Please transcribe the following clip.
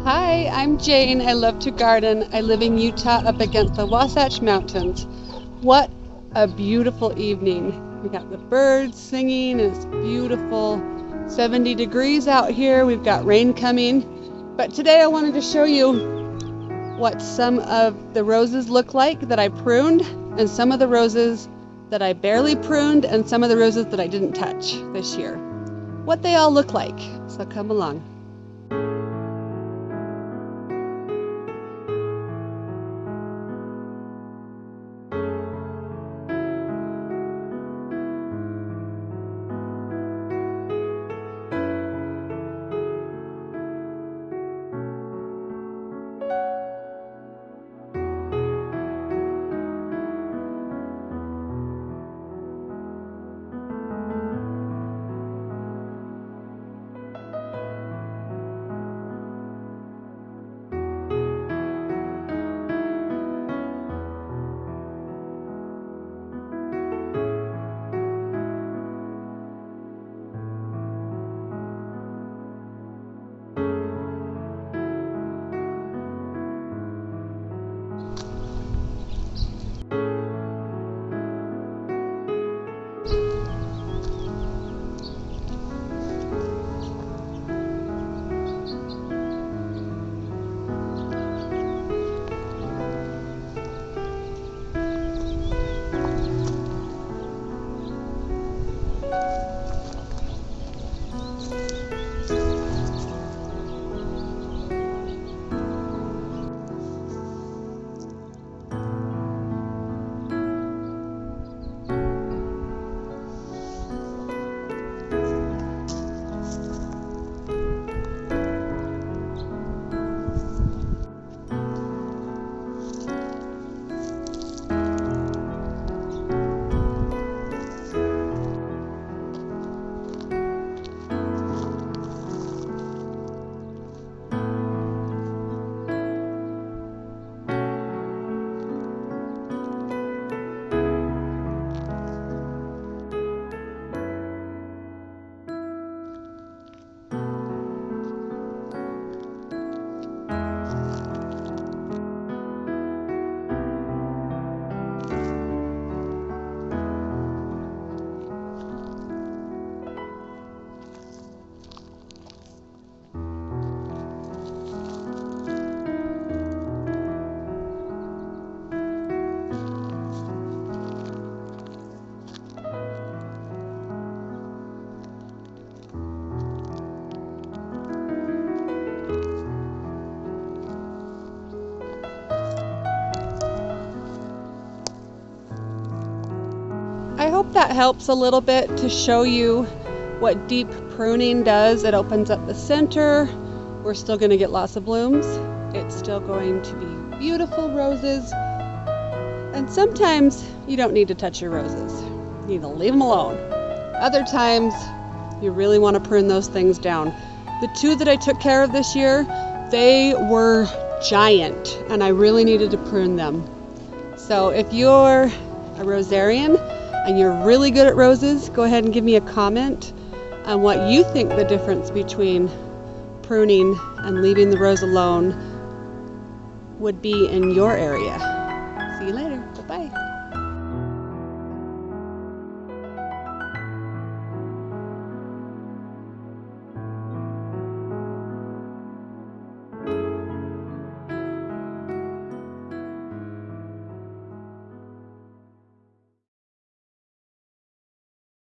Hi, I'm Jane. I love to garden. I live in Utah up against the Wasatch Mountains. What a beautiful evening. We got the birds singing and it's beautiful. 70 degrees out here. We've got rain coming. But today I wanted to show you what some of the roses look like that I pruned, and some of the roses that I barely pruned, and some of the roses that I didn't touch this year. What they all look like. So come along. I hope that helps a little bit to show you what deep pruning does. It opens up the center. We're still going to get lots of blooms. It's still going to be beautiful roses. And sometimes you don't need to touch your roses. You need to leave them alone. Other times you really want to prune those things down. The two that I took care of this year, they were giant and I really needed to prune them. So if you're a rosarian and you're really good at roses, go ahead and give me a comment on what you think the difference between pruning and leaving the rose alone would be in your area.